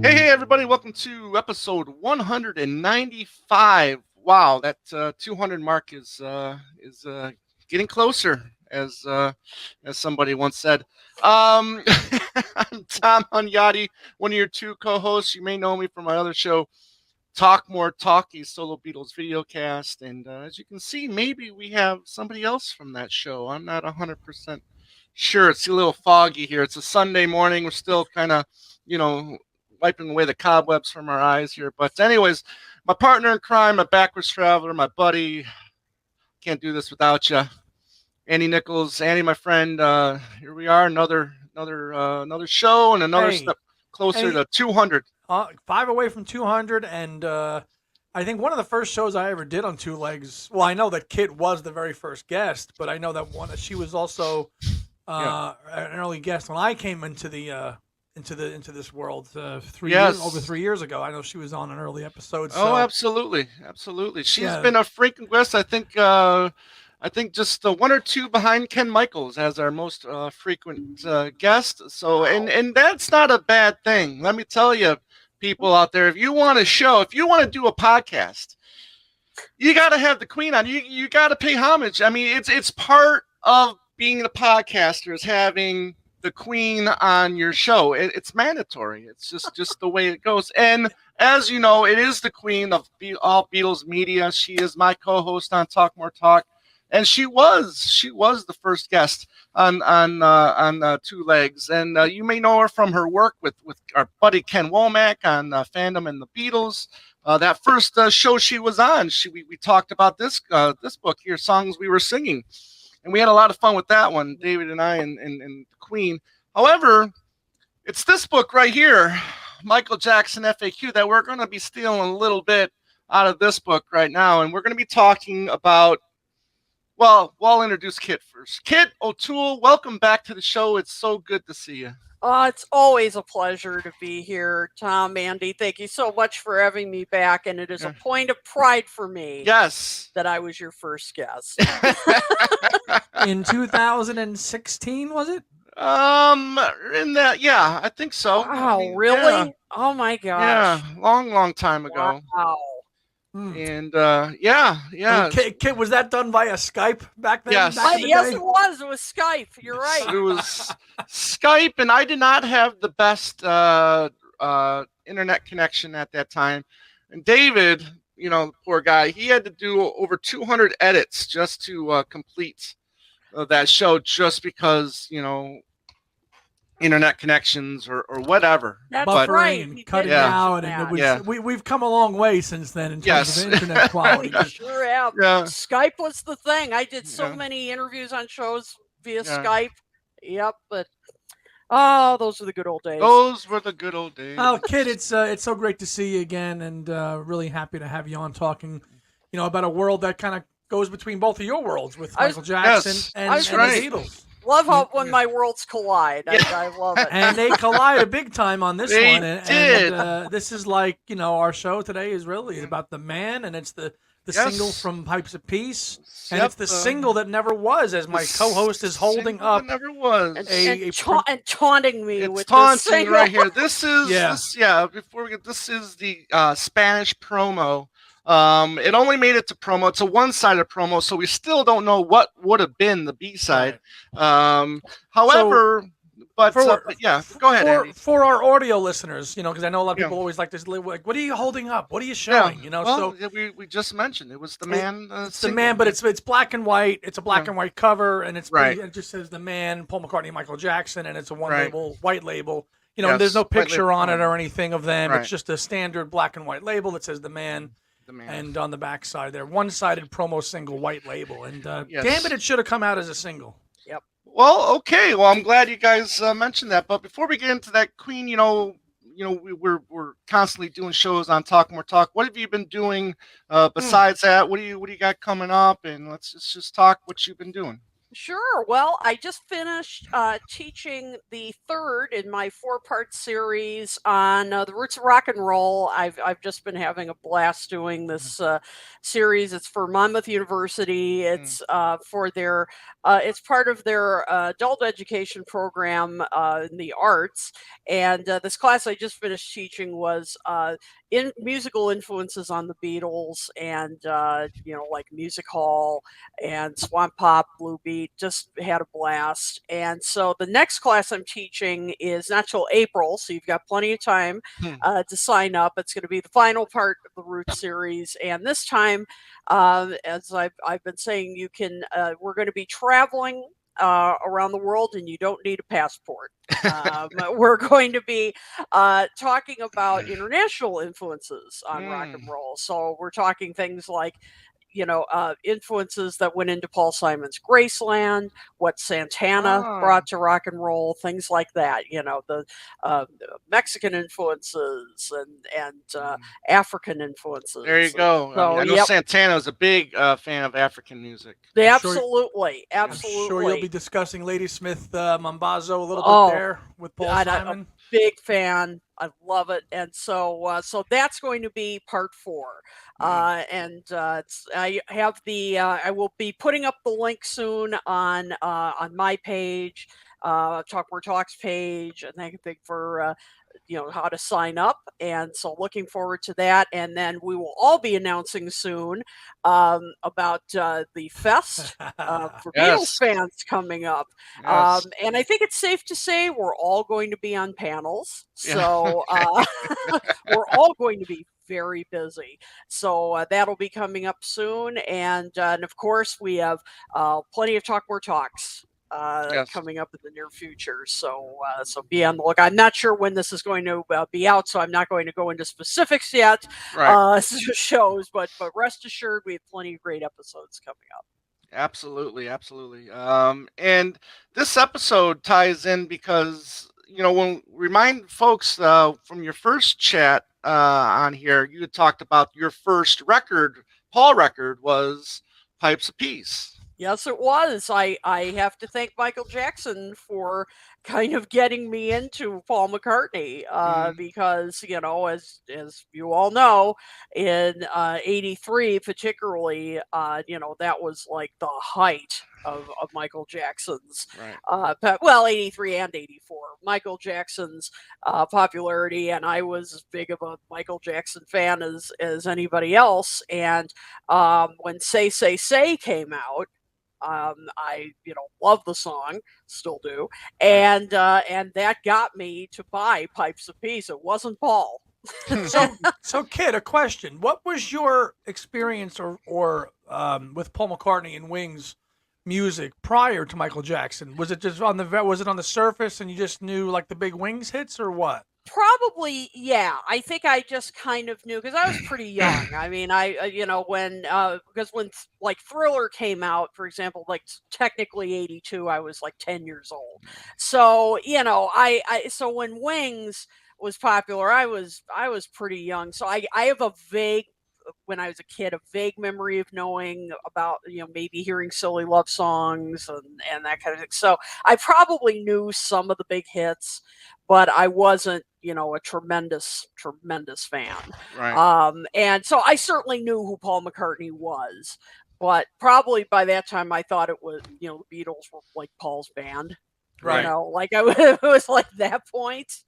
Hey, everybody! Welcome to episode 195. Wow, that 200 mark is getting closer, as somebody once said. Um, I'm Tom Hunyadi, one of your two co-hosts. You may know me from my other show, Talk More Talkie, Solo Beatles videocast, and as you can see, maybe we have somebody else from that show. I'm not 100% sure. It's a little foggy here. It's a Sunday morning. We're still kind of, you know, wiping away the cobwebs from our eyes here. But anyways, my partner in crime, my backwards traveler, my buddy. Can't do this without you, Andy Nichols. Andy, my friend. Here we are, another show and another Hey, step closer hey, to 200. five away from 200, and I think one of the first shows I ever did on Two Legs. Well, I know that Kit was the very first guest, but I know that she was also Yeah. an early guest when I came into this world Yes. over 3 years ago. I know she was on an early episode. Oh, So absolutely. She's yeah, been a frequent guest. I think just one or two behind Ken Michaels as our most frequent guest. So, and that's not a bad thing. Let me tell you, people out there, if you want to do a podcast, you got to have the Queen on. You got to pay homage. I mean, it's part of being a podcaster is having the Queen on your show. It's mandatory. It's just the way it goes. And as you know, it is the Queen of all Beatles media. She is my co-host on Talk More Talk, and she was the first guest on Two Legs. And you may know her from her work with our buddy Ken Womack on Fandom and the Beatles. That first show she was on, we talked about this book here, songs we were singing, and we had a lot of fun with that one, David and I and the Queen. However, it's this book right here, Michael Jackson FAQ, that we're going to be stealing a little bit out of this book right now, and we're going to be talking about. Well, I'll introduce Kit first. Kit O'Toole, welcome back to the show. It's so good to see you. It's always a pleasure to be here, Tom, Andy. Thank you so much for having me back, and it is a point of pride for me. Yes, that I was your first guest. in 2016, was it? In that, yeah, I think so. Wow, really? Yeah. Oh my gosh. Yeah, long time ago. Wow. And yeah. I mean, Kit, was that done via Skype back then? Yes. Yes, it was. It was Skype. You're right. It was Skype, and I did not have the best internet connection at that time. And David, poor guy, he had to do over 200 edits just to complete that show, just because internet connections or whatever. That's Buffering, right. Cutting out, and it was, we've come a long way since then in terms of internet quality. We sure have. Yeah. Skype was the thing. I did so many interviews on shows via Skype. Yep, but those are the good old days. Those were the good old days. Oh, Kit, it's so great to see you again, and really happy to have you on talking, about a world that kind of goes between both of your worlds with Michael Jackson and the Beatles. Love how when my worlds collide. I love it. And they collided big time on this They one. did. And this is like, our show today is really about the man, and it's the single from Pipes of Peace. And it's the single that never was, as my co-host is holding up. Never was. And taunting me with taunting this single. right here. This is before we get, this is the Spanish promo. It only made it to promo. It's a one-sided promo, so we still don't know what would have been the B-side. However, go ahead, Andy. For our audio listeners, because I know a lot of people always like this. Like, what are you holding up? What are you showing? We just mentioned it was the man. It's the man, but it's black and white. It's a black and white cover, and it just says the man, Paul McCartney, Michael Jackson, and it's a white label. There's no picture on it or anything of them. It's just a standard black and white label that says the man. And on the back side there, one-sided promo single, white label, and damn it should have come out as a single. Yep. Well, okay. Well, I'm glad you guys mentioned that. But before we get into that, Queen, we're constantly doing shows on Talk More Talk. What have you been doing besides that? What do you got coming up? And let's just talk what you've been doing. Sure. Well, I just finished teaching the third in my four-part series on the roots of rock and roll. I've just been having a blast doing this series. It's for Monmouth University. It's for their it's part of their adult education program in the arts. And this class I just finished teaching was in musical influences on the Beatles and like music hall and Swamp Pop, Blue Beat. Just had a blast. And so the next class I'm teaching is not till April, so you've got plenty of time to sign up. It's going to be the final part of the Roots series, and this time, as I've been saying, you can. We're going to be traveling around the world, and you don't need a passport. We're going to be talking about international influences on rock and roll. So we're talking things like influences that went into Paul Simon's Graceland, what Santana brought to rock and roll, things like that. The Mexican influences and African influences. There you go. So, I know Santana is a big fan of African music. Absolutely. I'm sure you'll be discussing Ladysmith Mambazo a little bit there with Paul Simon. Big fan. I love it, and so that's going to be part 4. And I have I will be putting up the link soon on my page, Talk More Talks page, and I think for how to sign up. And so looking forward to that. And then we will all be announcing soon about the fest for Beatles fans coming up. And I think it's safe to say we're all going to be on panels. So we're all going to be very busy. So that'll be coming up soon. And of course, we have plenty of Talk More Talks coming up in the near future. So be on the look. I'm not sure when this is going to be out, so I'm not going to go into specifics yet. Shows, but rest assured, we have plenty of great episodes coming up. Absolutely. And this episode ties in because when remind folks from your first chat on here, you had talked about your first record, Paul record, was Pipes of Peace. Yes, it was. I have to thank Michael Jackson for kind of getting me into Paul McCartney because, as you all know, in 83 particularly, that was like the height of Michael Jackson's, 83 and 84, Michael Jackson's popularity. And I was as big of a Michael Jackson fan as anybody else. And when Say, Say, Say came out, I love the song, still do, and that got me to buy Pipes of Peace. It wasn't Paul. So Kid, a question: what was your experience or with Paul McCartney and Wings music prior to Michael Jackson? Was it just on the surface, and you just knew like the big Wings hits, or what? Probably, yeah. I think I just kind of knew because I was pretty young. I mean, because when like Thriller came out, for example, like technically 82, I was like 10 years old. So, so when Wings was popular, I was pretty young. So I have a vague, when I was a kid, a vague memory of knowing about, maybe hearing Silly Love Songs and that kind of thing. So I probably knew some of the big hits, but I wasn't, a tremendous fan. Right. And so I certainly knew who Paul McCartney was, but probably by that time I thought it was, the Beatles were like Paul's band. Right. It was like that point.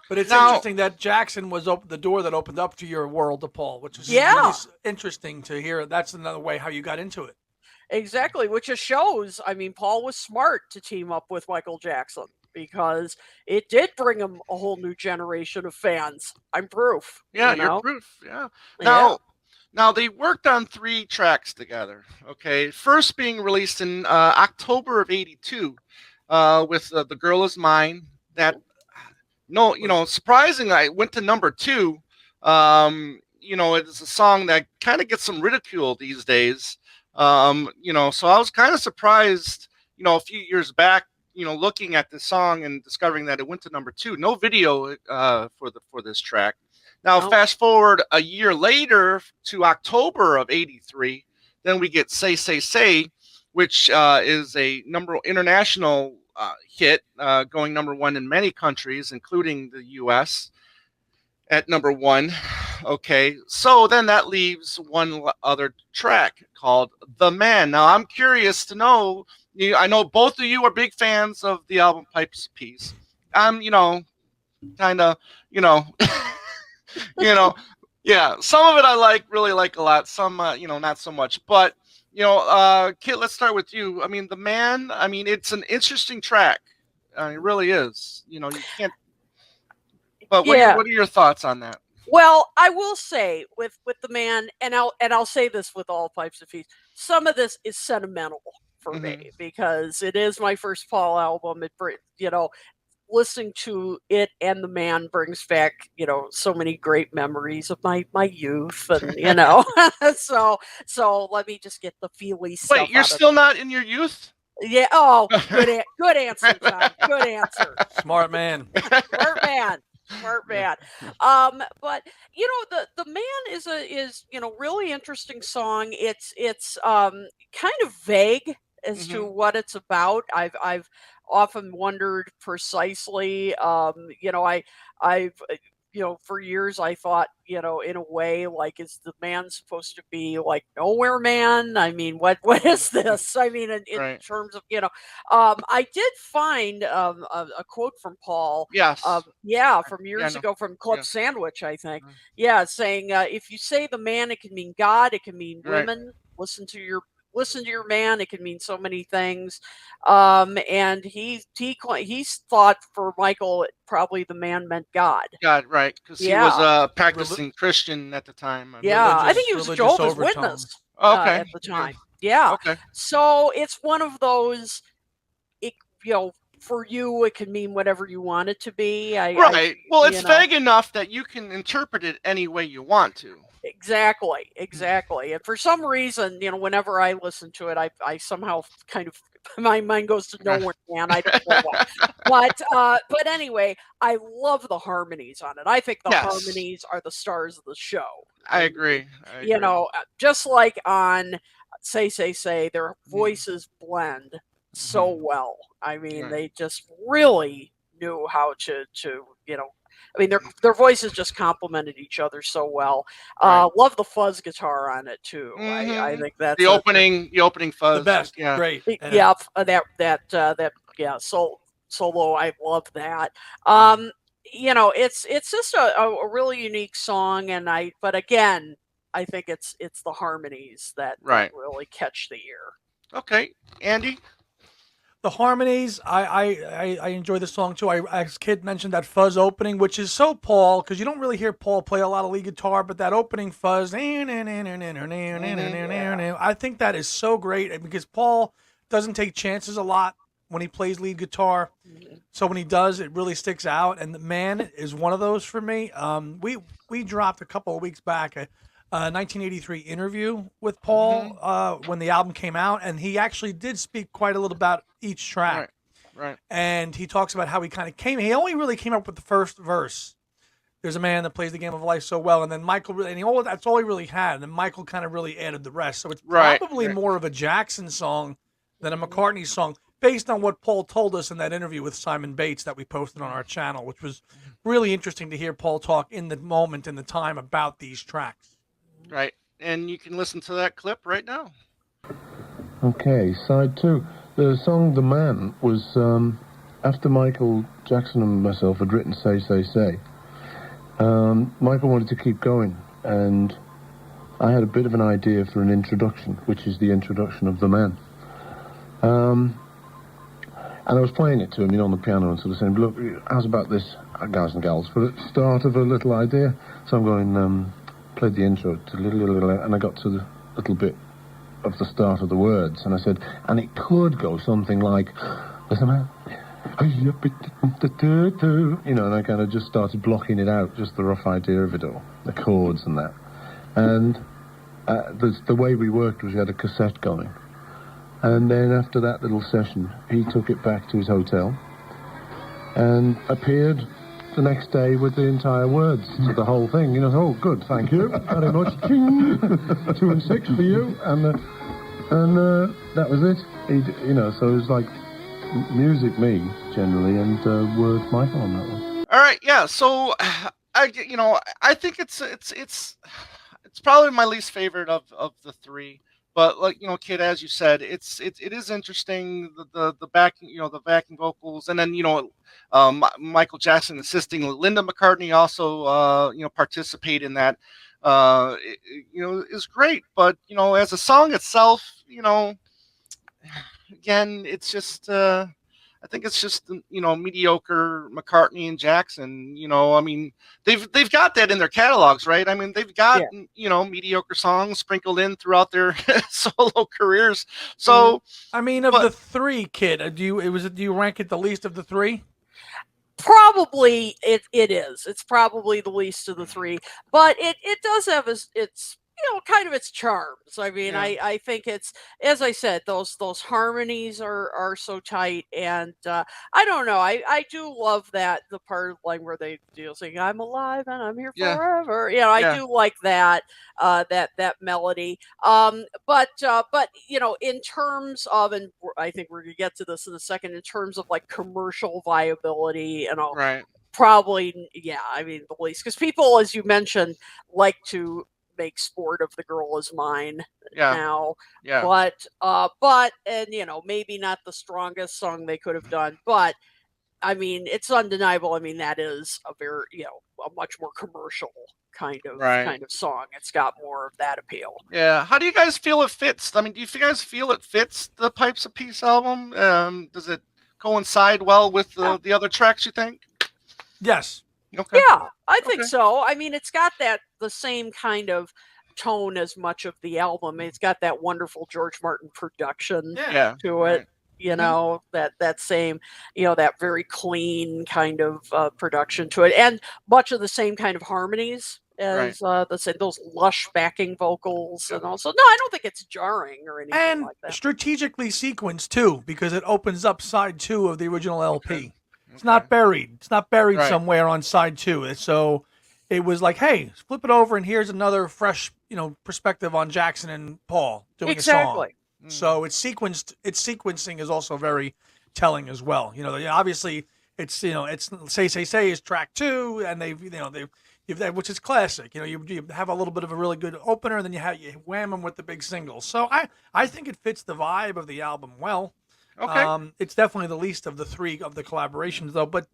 But it's interesting that Jackson was the door that opened up to your world to Paul, which is really interesting to hear. That's another way how you got into it. Exactly, which just shows, I mean, Paul was smart to team up with Michael Jackson because it did bring him a whole new generation of fans. I'm proof. Yeah, you're proof. Yeah. Now they worked on 3 tracks together. Okay, first being released in October of '82 with "The Girl Is Mine." That surprisingly, I went to number 2. It's a song that kind of gets some ridicule these days. So I was kind of surprised, a few years back, looking at this song and discovering that it went to number 2. No video for this track. Now, fast forward a year later to October of '83, then we get Say, Say, Say, which is a international hit, going #1 in many countries, including the U.S. at #1. Okay, so then that leaves one other track called "The Man." Now I'm curious to know. I know both of you are big fans of the album Pipes of Peace. I'm, kind of, you know, you know, yeah. Some of it I really like a lot. Some, not so much. But Kit, let's start with you. I mean, "The Man." I mean, it's an interesting track. It really is. You can't. But Yeah. what are your thoughts on that? Well, I will say with "The Man," and I'll say this with all Pipes of Peace, some of this is sentimental for me because it is my first Paul album. Listening to it and "The Man" brings back, so many great memories of my youth, and so let me just get the feely stuff. Wait, you're out still of not in your youth? Yeah. Oh, good answer, Tom. Good answer. Smart man. Smart man. Smart man. But the Man is really interesting song. It's kind of vague as to what it's about. I've often wondered precisely. I've for years I thought, in a way, like, is the man supposed to be like Nowhere Man? I mean, what is this? I mean, in Right. terms of, I did find a quote from Paul. Yes. From Yeah, years no. ago from Club Yeah. Sandwich, I think. Yeah, saying if you say the man, it can mean God, it can mean Right. women. Listen to your man. It can mean so many things. And he thought for Michael, probably the man meant God. God, right? Because he was a practicing Christian at the time. Yeah, I think he was a religious Jehovah's overtone. Witness Okay. at the time. Yeah. Okay. So it's one of those. For you, it can mean whatever you want it to be. Right. Well, it's vague enough that you can interpret it any way you want to. Exactly. And for some reason, whenever I listen to it, I somehow kind of my mind goes to Nowhere Man. I don't know why. But anyway, I love the harmonies on it. I think the harmonies are the stars of the show. I agree. Just like on Say, their voices blend so well. I mean, they just really knew how to I mean, their voices just complemented each other so well. Love the fuzz guitar on it too. I think that's the opening fuzz. The best. Yeah. Great. Solo. I love that. It's just a really unique song, but again, I think it's the harmonies that really catch the ear. Okay, Andy. The harmonies, I enjoy the song too. As Kid mentioned, that fuzz opening, which is so Paul, because you don't really hear Paul play a lot of lead guitar, but that opening fuzz, I think that is so great because Paul doesn't take chances a lot when he plays lead guitar. So when he does, it really sticks out. And The Man is one of those for me. We dropped a couple of weeks back a 1983 interview with Paul when the album came out, and he actually did speak quite a little about each track. Right. And he talks about how he kind of he only really came up with the first verse. There's a man that plays the game of life so well, and then Michael that's all he really had, and then Michael kind of really added the rest. So it's probably more of a Jackson song than a McCartney song, based on what Paul told us in that interview with Simon Bates that we posted on our channel, which was really interesting to hear Paul talk in the moment, in the time, about these tracks. Right, and you can listen to that clip right now. Okay, side 2. The song "The Man" was after Michael Jackson and myself had written Say, Say. Michael wanted to keep going, and I had a bit of an idea for an introduction, which is the introduction of "The Man." And I was playing it to him, on the piano, and sort of saying, "Look, how's about this, guys and gals, for the start of a little idea?" So I'm going, played the intro, and I got to the little bit of the start of the words, and I said, and it could go something like, "There's a man," and I kind of just started blocking it out, just the rough idea of it all, the chords and that. And the way we worked was we had a cassette going. And then after that little session, he took it back to his hotel and appeared the next day with the entire words to the whole thing. Oh, good, thank you very much. 2 and 6 for you. And And that was it. You know, so it was like music me generally, and words Michael on that one. All right, yeah. So I think it's probably my least favorite of the three. But like Kid, as you said, it is interesting the backing the backing vocals, and then Michael Jackson assisting Linda McCartney also participate in that. Is great. But as a song itself, again, it's just I think it's just mediocre McCartney and Jackson. I mean they've got that in their catalogs, right? I mean they've got mediocre songs sprinkled in throughout their solo careers. So I mean, of the three, Kid, do you rank it the least of the three? Probably it is. It's probably the least of the three, but it does have its kind of its charms. I mean, I think it's, as I said, those harmonies are so tight, and I don't know. I do love the part of like where they do sing "I'm alive and I'm here forever." I do like that that melody. But in terms of, and I think we're gonna get to this in a second, in terms of like commercial viability, right. Probably, I mean, the least, because people, as you mentioned, like to make sport of the girl is mine now. But and maybe not the strongest song they could have done, but I mean, it's undeniable. I mean, that is a very a much more commercial kind of song. It's got more of that appeal. Yeah. How do you guys feel it fits? I mean, do you guys feel it fits the Pipes of Peace album? Does it coincide well with the other tracks, you think? Yes. Okay. Yeah, I think so. I mean, it's got the same kind of tone as much of the album. It's got that wonderful George Martin production to it. That same, that very clean kind of production to it, and much of the same kind of harmonies as those lush backing vocals, and also no, I don't think it's jarring or anything like that. Strategically sequenced too, because it opens up side 2 of the original LP. It's not buried. It's not buried somewhere on side 2. So it was like, hey, flip it over, and here's another fresh, perspective on Jackson and Paul doing a song. So it's sequenced. Its sequencing is also very telling as well. Obviously it's it's Say is track 2, and they've which is classic. You have a little bit of a really good opener, and then you wham them with the big single. So I think it fits the vibe of the album well. Okay. It's definitely the least of the three of the collaborations, though. But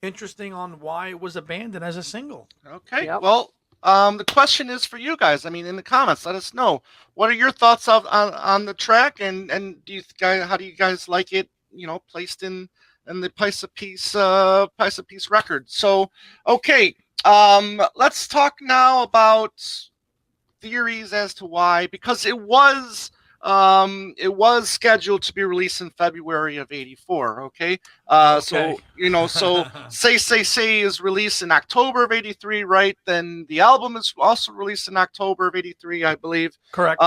interesting on why it was abandoned as a single. Okay. Yep. Well, the question is for you guys. I mean, in the comments, let us know what are your thoughts on the track, and do you guys, how do you guys like it? Placed in the Pipes of Peace record. So, okay. Let's talk now about theories as to why, because it was scheduled to be released in February of '84. Okay. So Say is released in October of '83, right? Then the album is also released in October of '83, I believe. Correct.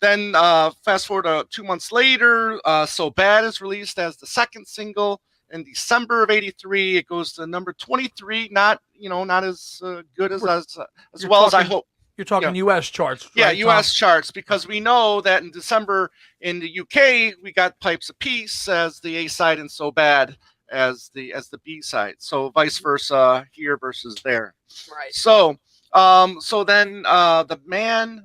Then fast forward 2 months later, So Bad is released as the second single in December of '83. It goes to number 23. Not as good as well as I hope. You're talking U.S. charts, right, yeah, U.S. charts, because we know that in December in the U.K. we got Pipes of Peace as the A side and So Bad as the B side. So vice versa here versus there. Right. So then the Man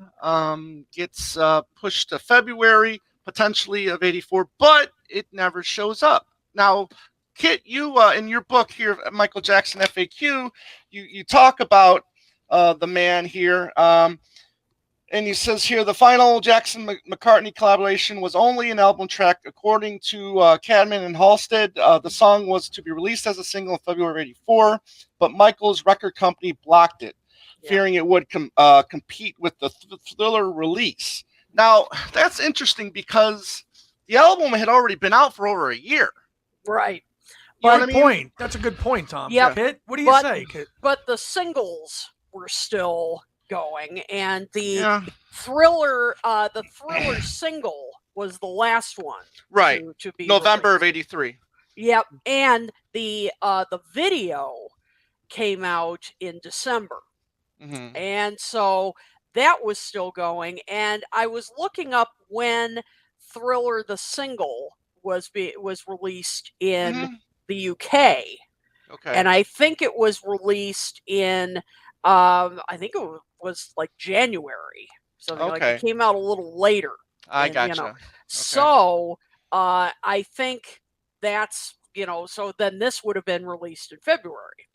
gets pushed to February potentially of '84, but it never shows up. Now, Kit, you in your book here, Michael Jackson FAQ, you talk about the Man here. And he says here, the final Jackson-McCartney collaboration was only an album track. According to Cadman and Halstead, the song was to be released as a single in February of '84, but Michael's record company blocked it, fearing it would compete with the Thriller release. Now, that's interesting because the album had already been out for over a year. Right. Good point. That's a good point, Tom. Yeah. Kit, what do you say, Kit? But the singles were still going, and the Thriller single was the last one, right? To be November released. of '83. Yep, and the video came out in December, and so that was still going. And I was looking up when Thriller the single was released in the UK. Okay. And I think it was released in I think it was like January. Something like it came out a little later. I gotcha. Okay. So I think that's, so then this would have been released in February.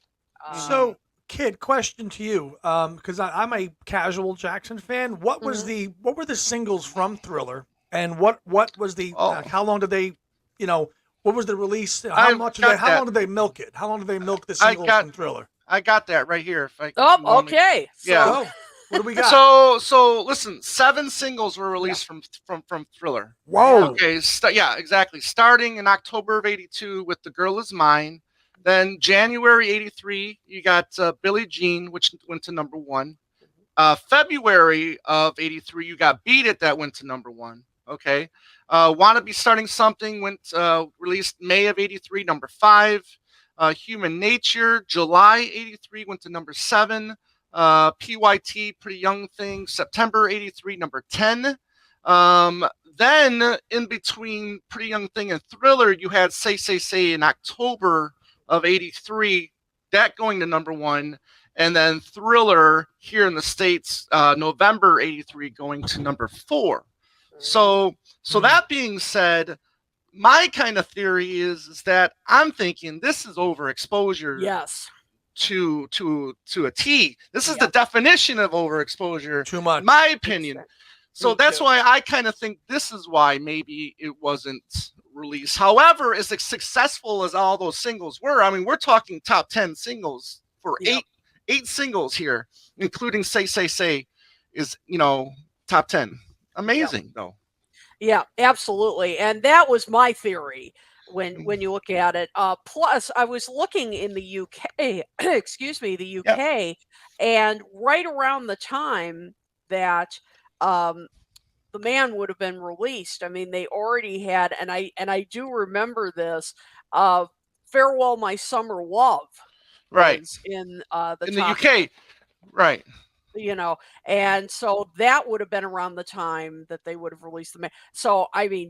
So, Kid, question to you, because I'm a casual Jackson fan. What were the singles from Thriller, and what was the how long did they, what was the release? How long did they milk it? How long did they milk the singles from Thriller? I got that right here. If I okay. Yeah. What do we got? So listen, 7 singles were released from Thriller. Whoa. Okay. Yeah, exactly. Starting in October of '82 with "The Girl Is Mine." Then January '83, you got Billie Jean, which went to number 1. February of '83, you got "Beat It" that went to number 1. Okay. "Wanna Be Starting Something" went released May of '83, number 5. "Human Nature," July '83, went to number 7. PYT, Pretty Young Thing, September '83, number 10. Then in between Pretty Young Thing and Thriller, you had Say Say Say in October of '83, that going to number 1. And then Thriller here in the States, November '83, going to number 4. So that being said, my kind of theory is that I'm thinking this is overexposure. Yes. To a T. This is the definition of overexposure. Too much. In my opinion. So that's why I kind of think this is why maybe it wasn't released. However, as successful as all those singles were, I mean, we're talking top 10 singles for eight singles here, including Say Say Say is, top 10. Amazing though. Yeah, absolutely. And that was my theory when you look at it. Plus, I was looking in the UK, excuse me, the UK, and right around the time that The Man would have been released, I mean, they already had, and I do remember this, Farewell My Summer Love was in the UK. Right. And so that would have been around the time that they would have released The Man. So I mean,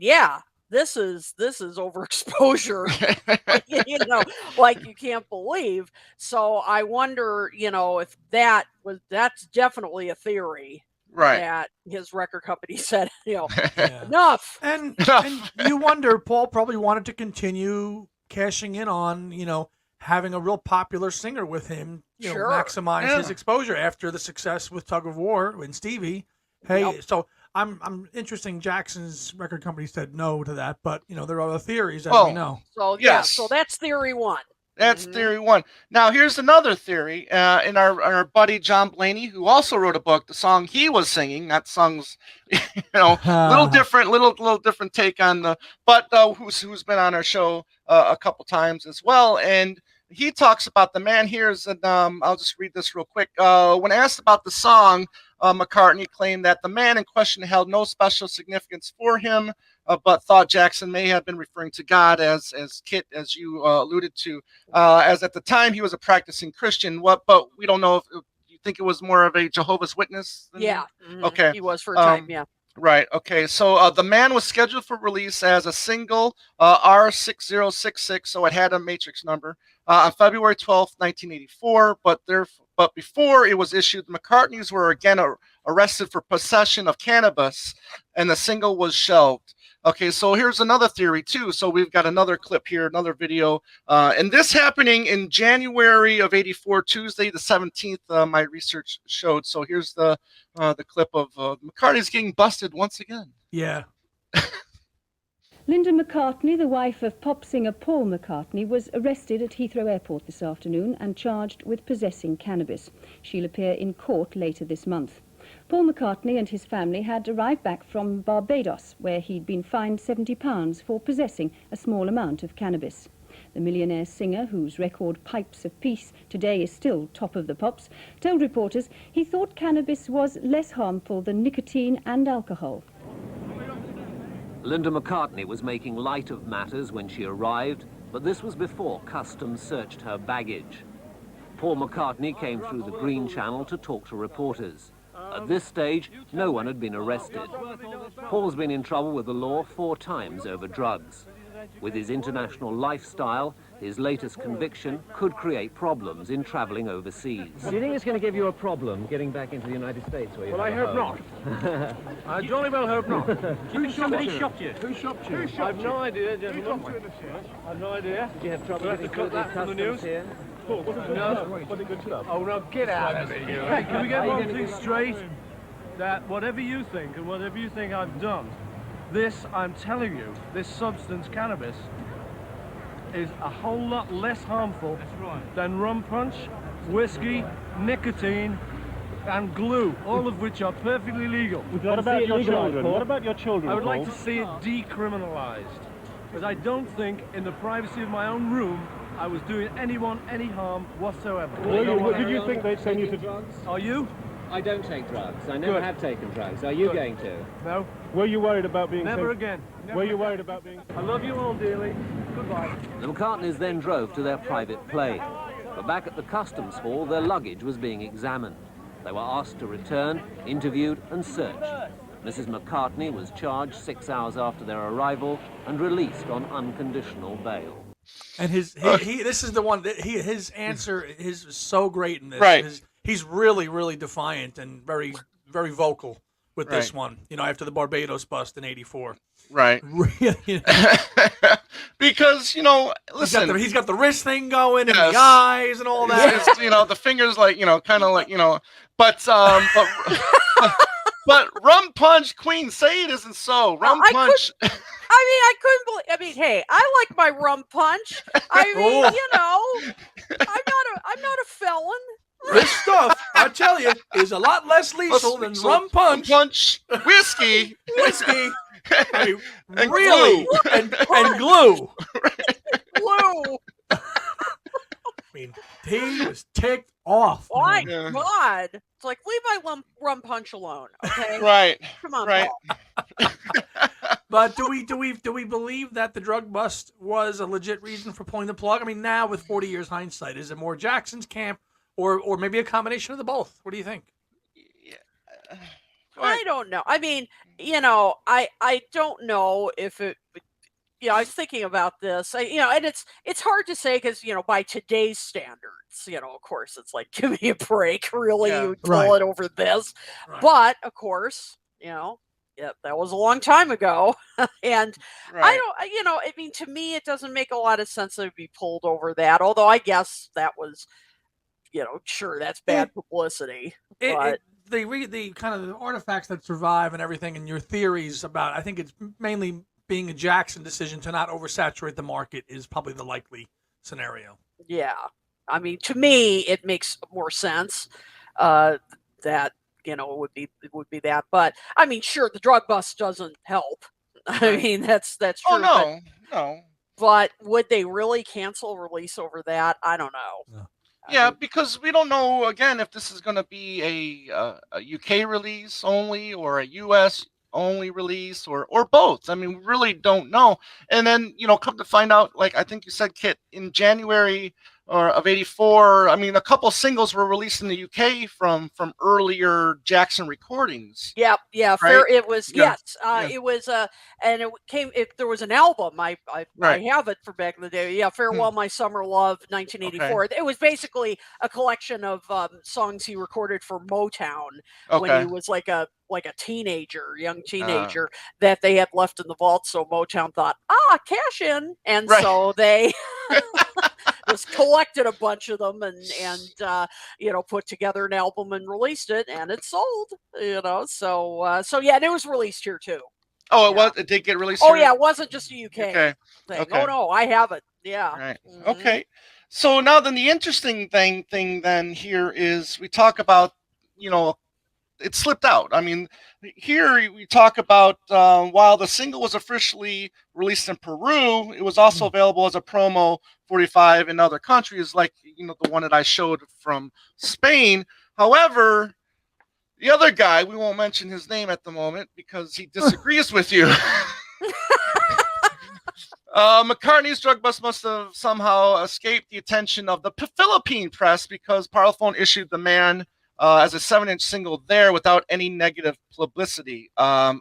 this is overexposure, like you can't believe. So I wonder, if that's definitely a theory, right? That his record company said, enough. And you wonder, Paul probably wanted to continue cashing in on, having a real popular singer with him, maximize his exposure after the success with Tug of War and Stevie. Hey, so I'm interesting. Jackson's record company said no to that, but there are other theories as we know. So so that's theory 1. That's theory 1. Now here's another theory. In our buddy John Blaney, who also wrote a book, the song he was singing, that song's little different take on the, but who's been on our show a couple times as well, and he talks about The Man. Here's, and I'll just read this real quick. When asked about the song, McCartney claimed that the man in question held no special significance for him, but thought Jackson may have been referring to God, as Kit, as you alluded to, as at the time he was a practicing Christian. But we don't know if you think it was more of a Jehovah's Witness. Okay. He was for a time. Right. Okay. So The Man was scheduled for release as a single, R6066, so it had a matrix number, on February 12th, 1984. But before it was issued, the McCartneys were again arrested for possession of cannabis, and the single was shelved. Okay, so here's another theory too. So we've got another clip here, another video, and this happening in January of '84, Tuesday the 17th. My research showed. So here's the clip of McCartney's getting busted once again. Yeah. Linda McCartney, the wife of pop singer Paul McCartney, was arrested at Heathrow Airport this afternoon and charged with possessing cannabis. She'll appear in court later this month. Paul McCartney and his family had arrived back from Barbados, where he'd been fined £70 for possessing a small amount of cannabis. The millionaire singer, whose record Pipes of Peace today is still top of the pops, told reporters he thought cannabis was less harmful than nicotine and alcohol. Linda McCartney was making light of matters when she arrived, but this was before customs searched her baggage. Paul McCartney came through the Green Channel to talk to reporters. At this stage, no one had been arrested. Paul's been in trouble with the law 4 times over drugs. With his international lifestyle, his latest conviction could create problems in travelling overseas. Do you think it's going to give you a problem getting back into the United States? Where you well, I hope not. I jolly well hope not. Somebody shot you. Who shot you? I've no idea, gentlemen. I've no idea. Did you have trouble getting through the customs here? Oh, no, get out of here. Hey, can we get one thing straight? That whatever you think and whatever you think I've done, this, I'm telling you, this substance, cannabis, is a whole lot less harmful than rum punch, whiskey, nicotine, and glue, all of which are perfectly legal. What about your children? What about your children? I would like to see it decriminalized, because I don't think, in the privacy of my own room, I was doing anyone any harm whatsoever. Did you think they'd send you to drugs? Are you? I don't take drugs. I never have taken drugs. Are you going to? No. Were you worried about being Never again. Were you worried about being... I love you all dearly. Goodbye. The McCartneys then drove to their private plane. But back at the customs hall, their luggage was being examined. They were asked to return, interviewed and searched. Mrs. McCartney was charged 6 hours after their arrival and released on unconditional bail. And this is the one that his answer is so great in this. Right. He's really, really defiant and very, very vocal with this one. You know, after the Barbados bust in '84. Right. Really. Because, you know, listen. He's got the wrist thing going and the eyes and all that. Just, you know, the fingers like, you know, kind of like, you know, but rum punch, Queen, say it isn't so. Rum punch. I couldn't believe. I mean, hey, I like my rum punch. I mean, you know, I'm not a felon. This stuff, I tell you, is a lot less lethal than rum punch. Whiskey. I mean, and really, glue. And glue. Glue. I mean, he was ticked off. My God. It's like, leave my rum punch alone, okay? Right. Come on, right. Paul. But do we believe that the drug bust was a legit reason for pulling the plug? I mean, now with 40 years hindsight, is it more Jackson's camp or maybe a combination of the both? What do you think? Yeah. I don't know. I mean, you know, I don't know if it. You know, I was thinking about this. You know, and it's hard to say because, you know, by today's standards, you know, of course, it's like, give me a break. Really, you would pull it over this. Right. But of course, you know, that was a long time ago, and I don't. You know, I mean, to me, it doesn't make a lot of sense to be pulled over that. Although I guess that was, you know, sure, that's bad publicity. But the kind of the artifacts that survive and everything, and your theories about, I think it's mainly being a Jackson decision to not oversaturate the market is probably the likely scenario. Yeah. I mean, to me, it makes more sense that, you know, it would be that. But I mean, sure, the drug bust doesn't help. I mean, that's true. Oh, no. But would they really cancel release over that? I don't know. No. Yeah, because we don't know, again, if this is going to be a UK release only or a US only release or both. I mean, we really don't know. And then, you know, come to find out, like I think you said, Kit, in January of '84, I mean, a couple singles were released in the UK from earlier Jackson recordings. Yeah, right? fair. It was it was and it came. If there was an album, I have it for back in the day. Yeah, Farewell My Summer Love, 1984. Okay. It was basically a collection of songs he recorded for Motown when he was like a young teenager that they had left in the vault. So Motown thought, cash in, and so they. Just collected a bunch of them and you know, put together an album and released it, and it sold, you know, so yeah, and it was released here too. Oh, it did get released. Oh here? Yeah, it wasn't just a UK thing. Okay. Oh no, I have it. Yeah. Right. Mm-hmm. Okay. So now then, the interesting thing then here is we talk about, you know, it slipped out. I mean, here we talk about while the single was officially released in Peru, it was also available as a promo 45 in other countries, like, you know, the one that I showed from Spain. However, the other guy, we won't mention his name at the moment because he disagrees with you. McCartney's drug bust must have somehow escaped the attention of the Philippine press because Parlophone issued the man as a 7-inch single there without any negative publicity. A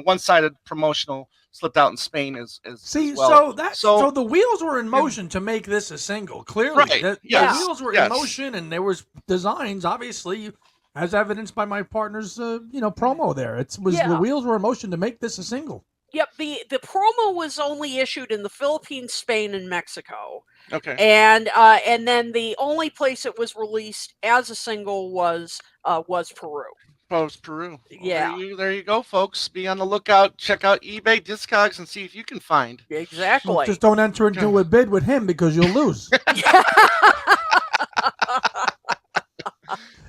one-sided promotional slipped out in Spain as well. So the wheels were in motion to make this a single. Clearly, right? The wheels were in motion, and there was designs, obviously, as evidenced by my partner's promo there. The wheels were in motion to make this a single. Yep, the promo was only issued in the Philippines, Spain, and Mexico. Okay. And then the only place it was released as a single was Peru. Peru. Yeah. Well, there you go, folks. Be on the lookout. Check out eBay, Discogs, and see if you can find. Exactly. Well, just don't enter into a bid with him because you'll lose.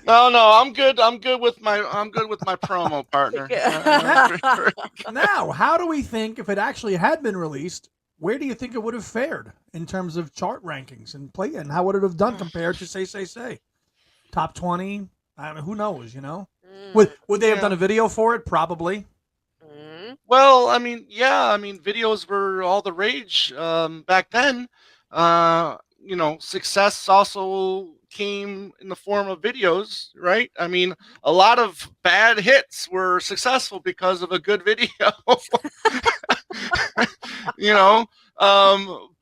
No, I'm good. I'm good with my promo partner. Now, how do we think if it actually had been released? Where do you think it would have fared in terms of chart rankings and play, and how would it have done compared to say top 20? I mean, who knows? Would they have done a video for it? Probably. Well, I mean, videos were all the rage back then. Success also came in the form of videos, right? I mean, a lot of bad hits were successful because of a good video.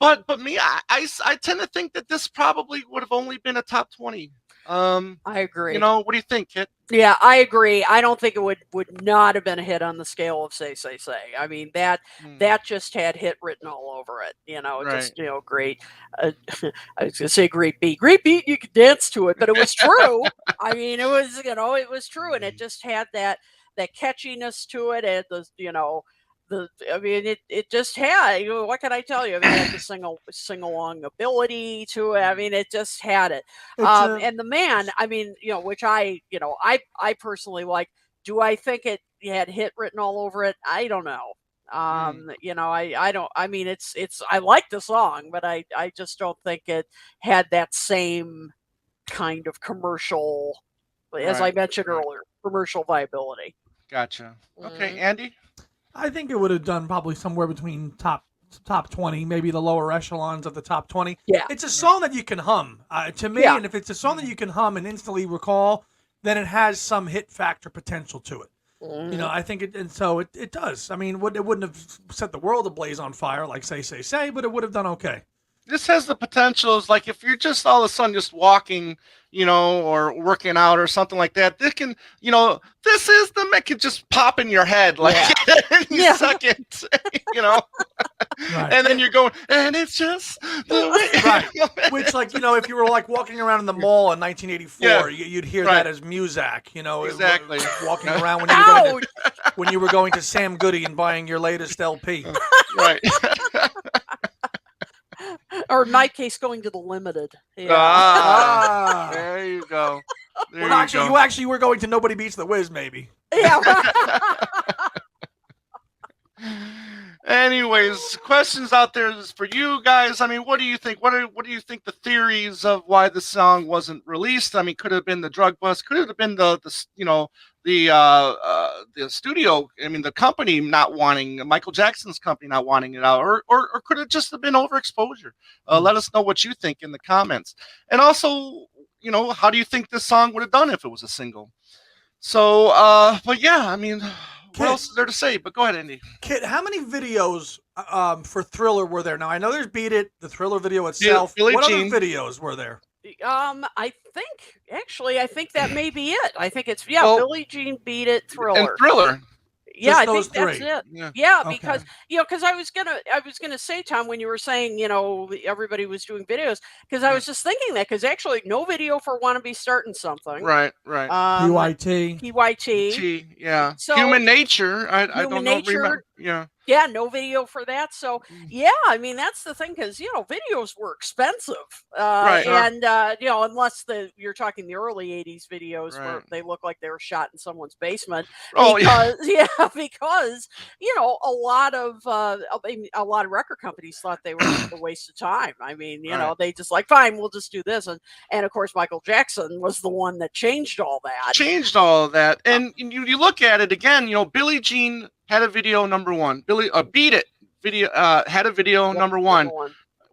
But me, I tend to think that this probably would have only been a top 20. I agree. What do you think, Kit? Yeah, I agree. I don't think it would not have been a hit on the scale of Say. I mean, that just had hit written all over it. Right. Just great. I was gonna say great beat. You could dance to it, but it was true. I mean, it was it was true, and it just had that catchiness to it, and it just had. What can I tell you? I mean, it had the sing along ability to it. I mean, it just had it. And the man, I mean, which I personally like. Do I think it had hit written all over it? I don't know. I don't. I mean, it's. I like the song, but I just don't think it had that same kind of commercial, as I mentioned earlier, commercial viability. Gotcha. Okay, Andy. I think it would have done probably somewhere between top 20, maybe the lower echelons of the top 20. Yeah. It's a song that you can hum, to me, and if it's a song that you can hum and instantly recall, then it has some hit factor potential to it. I think it does. I mean, it wouldn't have set the world ablaze on fire like Say, but it would have done okay. This has the potential, is like if you're just all of a sudden just walking, or working out or something like that, this can, this is it could just pop in your head like any second, Right. And then you're going, and it's just the way. Right. Which, if you were walking around in the mall in 1984, you'd hear that as Muzak, exactly. Walking around when you were going to Sam Goody and buying your latest LP. Right. Or in my case, going to the Limited. Yeah. There you go. You actually were going to Nobody Beats the Wiz, maybe. Yeah. Anyways, questions out there is for you guys. I mean, what do you think? What do you think the theories of why the song wasn't released? I mean, could it have been the drug bust? Could it have been the studio? I mean, the company not wanting, Michael Jackson's company not wanting it out, or could it just have been overexposure? Let us know what you think in the comments. And also, how do you think this song would have done if it was a single? So, but yeah, I mean, what else is there to say? But go ahead, Andy. Kit, how many videos for Thriller were there? Now, I know there's Beat It, the Thriller video itself. What other videos were there? I think that may be it. I think it's Billie Jean, Beat It, Thriller. And Thriller. Yeah, just I those think three. that's it. Yeah, Yeah, okay. because I was gonna say, Tom, when you were saying everybody was doing videos, because I was just thinking that, because actually no video for Wanna Be Starting Something. Right. PYT. Yeah. So, Human Nature. I don't know. Nature. Yeah. Yeah, no video for that. So yeah, I mean that's the thing, because videos were expensive, and unless you're talking the early '80s videos where they look like they were shot in someone's basement. Because a lot of record companies thought they were a waste of time. I mean, they just like, fine, we'll just do this, and of course Michael Jackson was the one that changed all that. And you look at it again. Billie Jean had a video number one. Beat It video had a video number one.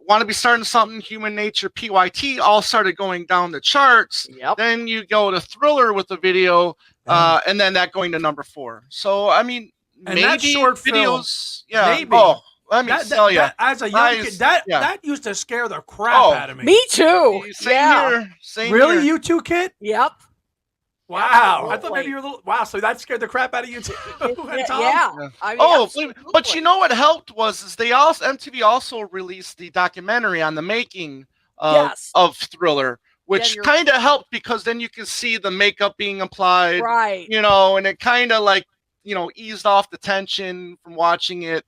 Want to Be Starting Something, Human Nature, PYT all started going down the charts. Yep. Then you go to Thriller with the video, and then that going to number 4. So I mean, and maybe that short videos, film, yeah. maybe. Oh, let me tell you, as a young kid, that used to scare the crap out of me. Me too. Same here. Same really, here. you too, Kit? Yep. Wow, Absolutely. I thought maybe you were a little. Wow, so that scared the crap out of you too. Yeah. I mean, But you know what helped was they also MTV also released the documentary on the making of Thriller, which kind of helped because then you could see the makeup being applied, right? You know, and it kind of like eased off the tension from watching it,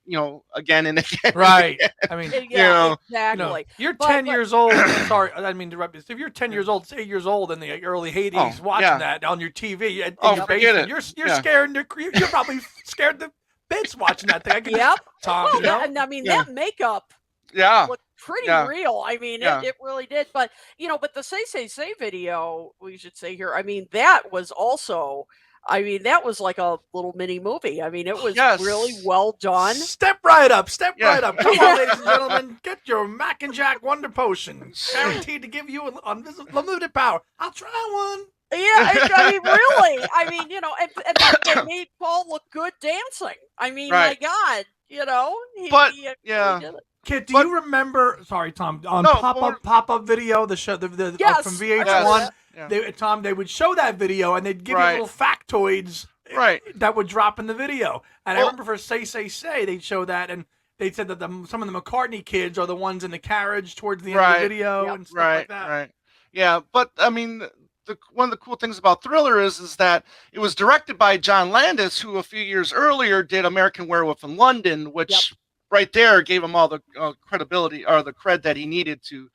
again and again. Right. And again. I mean, exactly. You're 10 years old. Sorry, I didn't mean to interrupt you. If you're 10 years old, 8 years old in the early 80s, watching that on your TV, in your basement, you're scared. You're probably scared to bits watching that thing. Tom, and I mean that makeup. Looked pretty real. I mean, it really did. But but the Say video, we should say here. I mean, that was also. I mean, that was like a little mini movie. I mean, it was really well done. Step right up. Come on, ladies and gentlemen, get your Mac and Jack Wonder Potion, guaranteed to give you unlimited power. I'll try one. Yeah, I mean, really. I mean, and they made Paul look good dancing. I mean, my God, Kit, do you remember? Sorry, Tom. On pop-up video, the show, the from VH1. Tom, they would show that video and they'd give you little factoids that would drop in the video. And I remember for Say, they'd show that and they said that some of the McCartney kids are the ones in the carriage towards the end of the video and stuff like that. Right. Yeah, but I mean, one of the cool things about Thriller is that it was directed by John Landis, who a few years earlier did American Werewolf in London, which right there gave him all the credibility or the cred that he needed to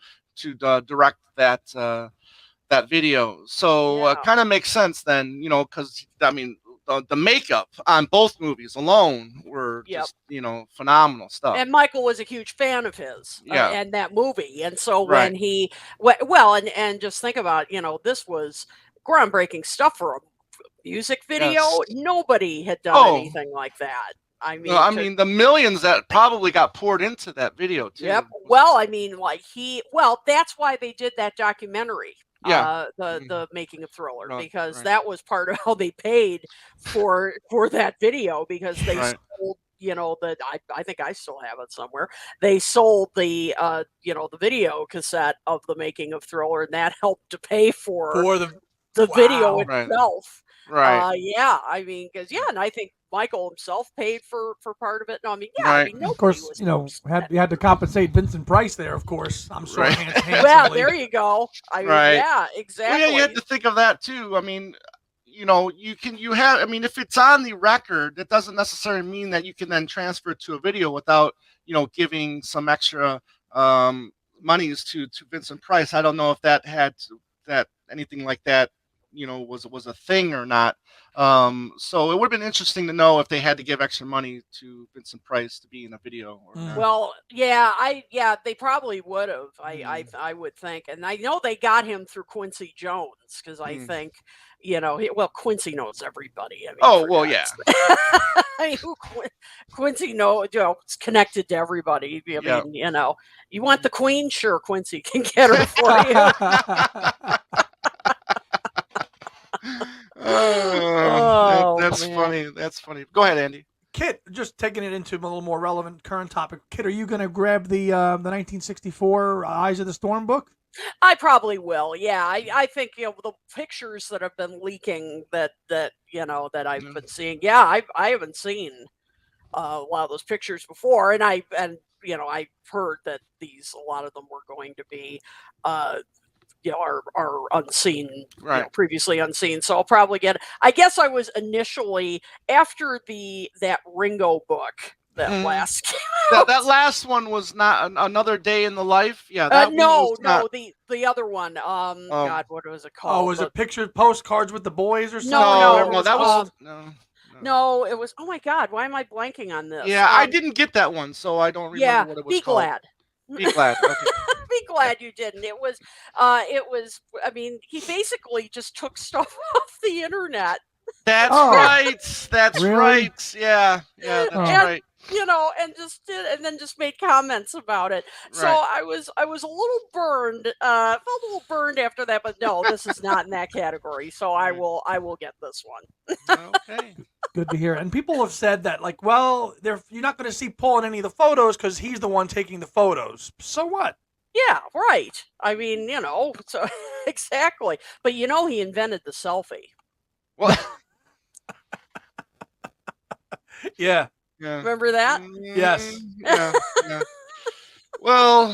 direct that video. So kind of makes sense then, because I mean the makeup on both movies alone were just phenomenal stuff. And Michael was a huge fan of his and that movie, and so when he and just think about this was groundbreaking stuff for a music video. Nobody had done anything like that. I mean, the millions that probably got poured into that video too. Yep. Well, I mean, that's why they did that documentary. The making of Thriller, because that was part of how they paid for that video, because they sold, I think I still have it somewhere. They sold the the video cassette of the making of Thriller, and that helped to pay for the video itself. Right. I mean, because and I think Michael himself paid for part of it. No, I mean, I mean, of course, you had to compensate Vincent Price there. Of course, I'm sure. Well, there you go. I mean, exactly. Well, you have to think of that too. I mean, I mean, if it's on the record, that doesn't necessarily mean that you can then transfer it to a video without, giving some extra monies to Vincent Price. I don't know if that had anything like that was a thing or not. So it would have been interesting to know if they had to give extra money to Vincent Price to be in a video or not. Well, they probably would have. I would think, and I know they got him through Quincy Jones, because I think Quincy knows everybody. I mean, yeah. I mean, Quincy it's connected to everybody. I mean, you want the Queen? Sure, Quincy can get her for you. That's funny. That's funny. Go ahead, Andy. Kit, just taking it into a little more relevant current topic. Kit, are you going to grab the 1964 Eyes of the Storm book? I probably will. Yeah, I think the pictures that have been leaking that I've been seeing. Yeah, I haven't seen a lot of those pictures before, and I've heard that a lot of them were going to be are unseen, previously unseen. So I'll probably get. I guess I was initially after that Ringo book that last. That last one was not Another Day in the Life. Yeah. The other one. God, what was it called? Oh, was it pictures, postcards with the boys or something? No, that was no. It was. Oh my God, why am I blanking on this? Yeah, I didn't get that one, so I don't remember what it was called. Be glad. Okay. Be glad you didn't. It was. I mean, he basically just took stuff off the internet. That's right. That's right. Yeah. That's right. and just did, and then just made comments about it. So I was a little burned, felt a little burned after that, but no, this is not in that category. So I will get this one. Okay. Good to hear. And people have said that, like, well, you're not going to see Paul in any of the photos because he's the one taking the photos. So what? Yeah, right. I mean, so exactly. But he invented the selfie. Well, yeah. Remember that? Yes. Yeah. Well,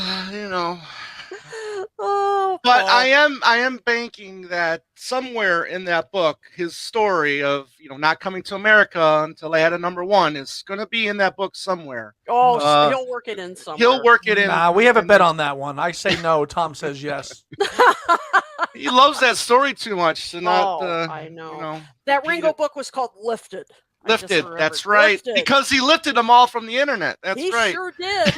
Oh, but Paul. I am banking that somewhere in that book, his story of not coming to America until I had a #1 is going to be in that book somewhere. Oh, he'll work it in somewhere. He'll work it in. Nah, we have a bet on that one. I say no. Tom says yes. He loves that story too much to not. I know. That Ringo book was called Lifted. Lifted. That's right. Lifted. Because he lifted them all from the internet. That's he right. He sure did.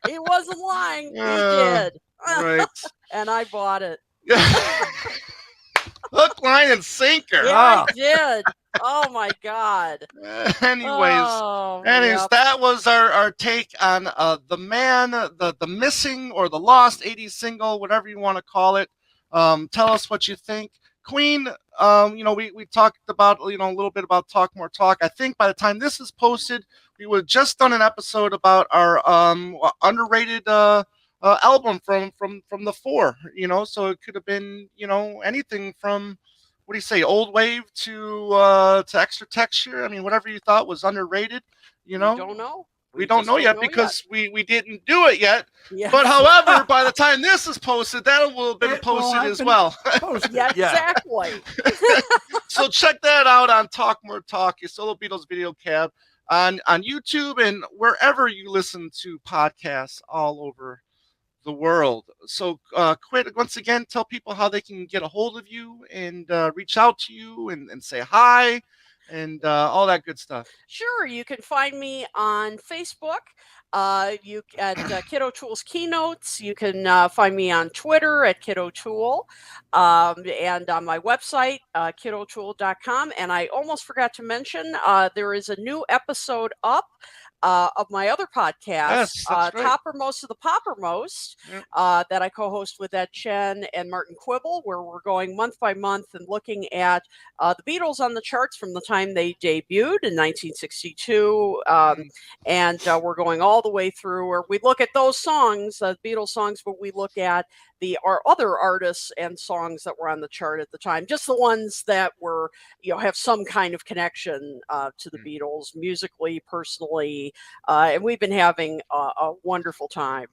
He wasn't lying. He did. Right. And I bought it. Hook, line, and sinker. Yeah, I did. Oh my God. Anyways, that was our take on the man, the missing or the lost 80s single, whatever you want to call it. Tell us what you think. Queen, we talked about, a little bit about Talk More Talk. I think by the time this is posted, we would have just done an episode about our underrated album from the Four, so it could have been, anything from, what do you say, old wave to extra texture. I mean, whatever you thought was underrated, We don't know. We don't know yet because we didn't do it yet. Yes. But however, by the time this is posted, that will have been posted as well. Yeah, exactly. So check that out on Talk More Talk, your Solo Beatles video cab on YouTube and wherever you listen to podcasts all over the world. So once again, tell people how they can get a hold of you and reach out to you and say hi and all that good stuff. Sure, you can find me on Facebook. You at Kid O'Toole's Keynotes. You can find me on Twitter at Kid O'Toole, and on my website, kidotoole.com. And I almost forgot to mention, there is a new episode up of my other podcast, right. Toppermost of the Poppermost, that I co-host with Ed Chen and Martin Quibble, where we're going month by month and looking at the Beatles on the charts from the time they debuted in 1962, and we're going all the way through where we look at those songs, Beatles songs, but we look at our other artists and songs that were on the chart at the time, just the ones that were, have some kind of connection to the Beatles musically, personally, and we've been having a wonderful time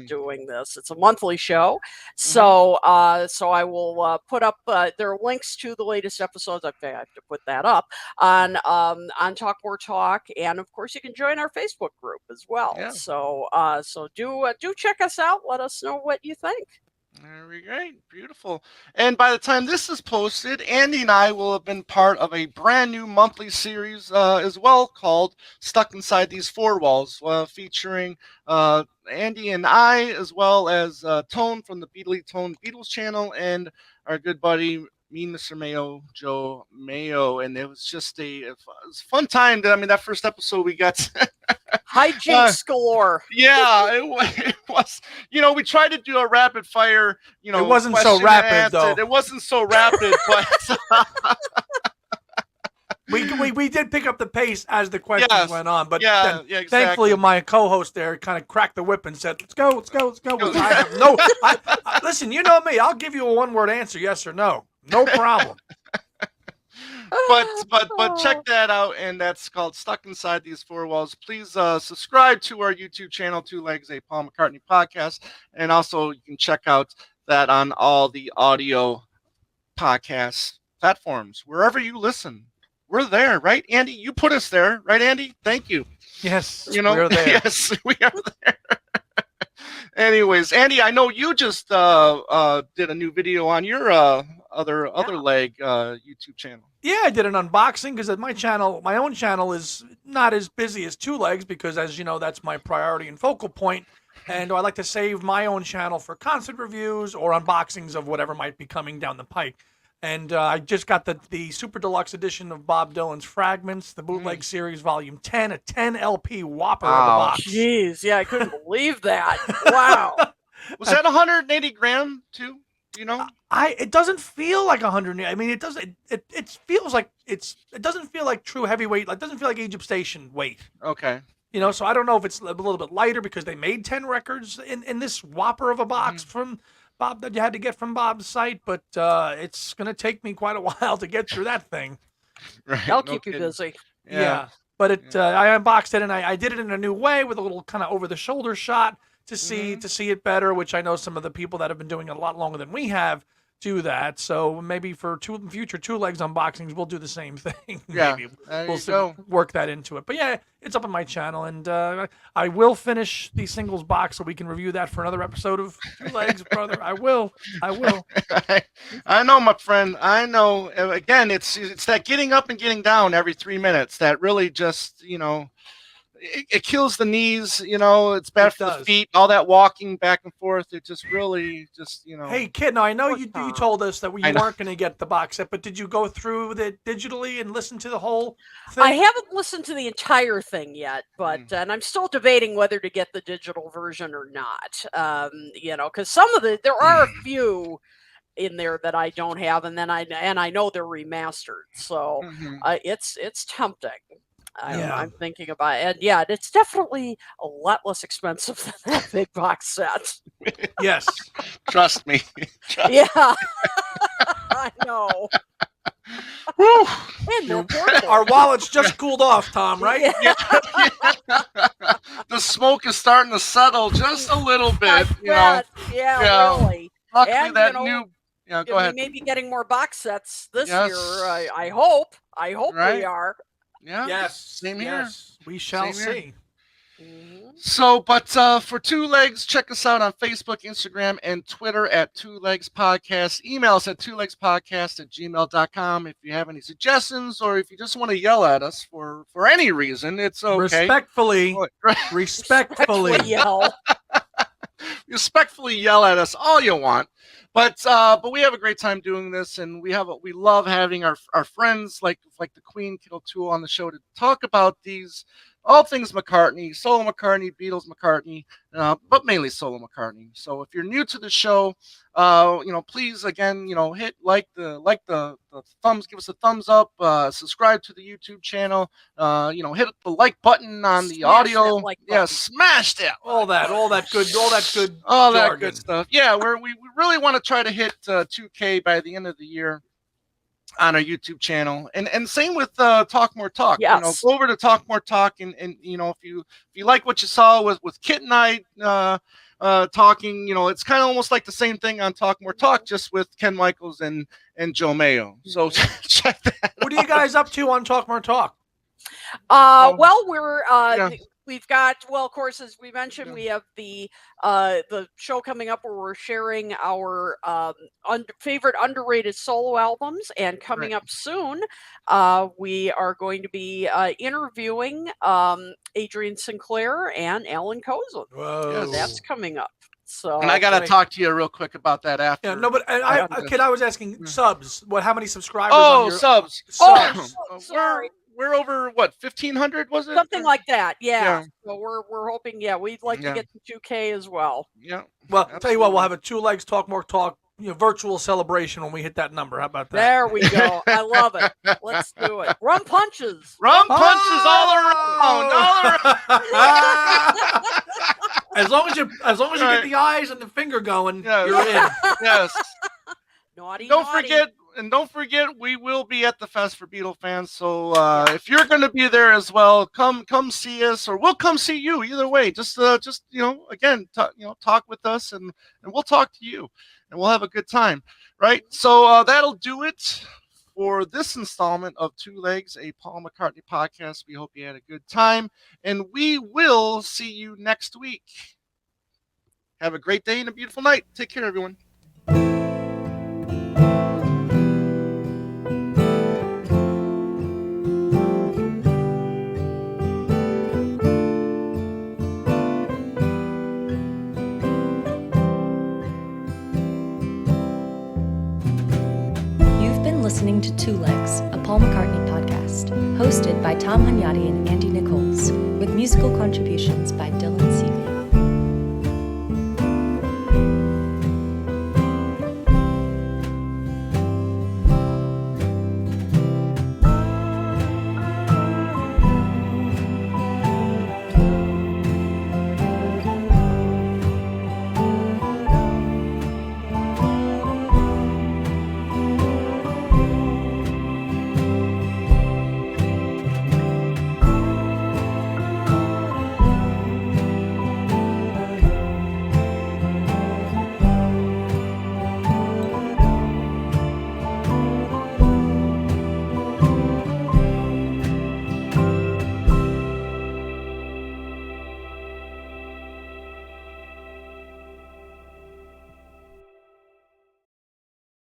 doing this. It's a monthly show, so I will put up. There are links to the latest episodes. I have to put that up on Talk More Talk, and of course you can join our Facebook group as well. Yeah. So do check us out. Let us know what you think. Very great. Beautiful. And by the time this is posted, Andy and I will have been part of a brand new monthly series as well called Stuck Inside These Four Walls, featuring Andy and I, as well as Tone from the Tone Beatles channel and our good buddy, Mr. Mayo, Joe Mayo. And it was just it was a fun time. That first episode we got... Hijinks galore. Yeah, it was. We tried to do a rapid fire. It wasn't so rapid, though. It wasn't so rapid, but we did pick up the pace as the questions went on. But exactly. Thankfully, my co-host there kind of cracked the whip and said, "Let's go." Listen, you know me. I'll give you a one-word answer, yes or no. No problem. But check that out, and that's called Stuck Inside These Four Walls. Please subscribe to our YouTube channel, Two Legs, a Paul McCartney podcast, and also you can check out that on all the audio podcast platforms, wherever you listen. We're there, right, Andy? You put us there, right, Andy? Thank you. Yes, we're there. Yes, we are there. Anyways, Andy, I know you just did a new video on your other leg YouTube channel. Yeah, I did an unboxing because my own channel is not as busy as Two Legs because, as you know, that's my priority and focal point. And I like to save my own channel for concert reviews or unboxings of whatever might be coming down the pike. And I just got the super deluxe edition of Bob Dylan's Fragments, the bootleg series, volume 10, a 10 LP whopper of a box. Jeez, yeah, I couldn't believe that. Wow. Was that 180 gram too? You know, it doesn't feel like 100. I mean, it doesn't. It feels like it doesn't feel like true heavyweight. Like, it doesn't feel like Egypt Station weight. Okay. So I don't know if it's a little bit lighter because they made 10 records in this whopper of a box from Bob that you had to get from Bob's site, but it's going to take me quite a while to get through that thing. Right. I'll keep you busy. Yeah. But I unboxed it, and I did it in a new way with a little kind of over-the-shoulder shot to see it better, which I know some of the people that have been doing it a lot longer than we have do that. So maybe for future two legs unboxings, we'll do the same thing. Yeah, maybe we'll work that into it. But yeah, it's up on my channel, and I will finish the singles box so we can review that for another episode of Two Legs, brother. I will. I know, my friend. I know. Again, it's that getting up and getting down every 3 minutes that really just it kills the knees, it's bad for the feet, all that walking back and forth. It just really Hey, kid, now I know you told us that you weren't going to get the box set, but did you go through it digitally and listen to the whole thing? I haven't listened to the entire thing yet, but and I'm still debating whether to get the digital version or not. Because some of there are a few in there that I don't have, and then I know they're remastered, so it's tempting. I'm thinking about it. And yeah, it's definitely a lot less expensive than that big box set. Yes. Trust me. Yeah. I know. And more portable. Our wallets just cooled off, Tom, right? Yeah. The smoke is starting to settle just a little bit. Yeah, really. Luckily, and, that new... Yeah, go ahead. We may be getting more box sets this year. I hope. I hope we are. Yeah. Yes. Same here. Yes. We shall see. So, but for Two Legs, check us out on Facebook, Instagram, and Twitter at Two Legs Podcast. Email us at twolegspodcast@gmail.com if you have any suggestions, or if you just want to yell at us for any reason. It's okay. Respectfully yell. Respectfully yell at us all you want. But we have a great time doing this, and we love having our friends like the Queen, Kid O'Toole on the show to talk about all things McCartney, solo McCartney, Beatles McCartney, but mainly solo McCartney. So if you're new to the show, please again, hit the thumbs, give us a thumbs up, subscribe to the YouTube channel, hit the like button on the audio. Smash that. All that good stuff. Yeah, we really want to try to hit 2K by the end of the year on our YouTube channel, and same with Talk More Talk. Yes. Go over to Talk More Talk, and if you like what you saw with Kit and I talking, it's kind of almost like the same thing on Talk More Talk, just with Ken Michaels and Joe Mayo. So check that. What are you guys up to on Talk More Talk? Well, we've got, of course, as we mentioned, we have the show coming up where we're sharing our favorite underrated solo albums, and coming up soon, we are going to be interviewing Adrian Sinclair and Alan Kozin. Whoa. That's coming up. So, and I got to talk to you real quick about that after. Yeah, no, but I was asking subs. How many subscribers? Subs. Sorry. We're over 1,500, was it? Something like that, yeah. So we're hoping, we'd like to get to 2K as well. Yeah. Well, I'll tell you what, we'll have a Two Legs Talk More Talk virtual celebration when we hit that number. How about that? There we go. I love it. Let's do it. Rum punches. Rum punches all around. As long as you get the eyes and the finger going, you're in. Yes. Naughty. Don't forget, we will be at the Fest for Beatle fans. So if you're going to be there as well, come see us, or we'll come see you. Either way, just again, talk with us, and we'll talk to you, and we'll have a good time, right? So that'll do it for this installment of Two Legs, a Paul McCartney podcast. We hope you had a good time, and we will see you next week. Have a great day and a beautiful night. Take care, everyone. been listening to Two Legs, a Paul McCartney podcast, hosted by Tom Hunyadi and Andy Nichols, with musical contributions by Dylan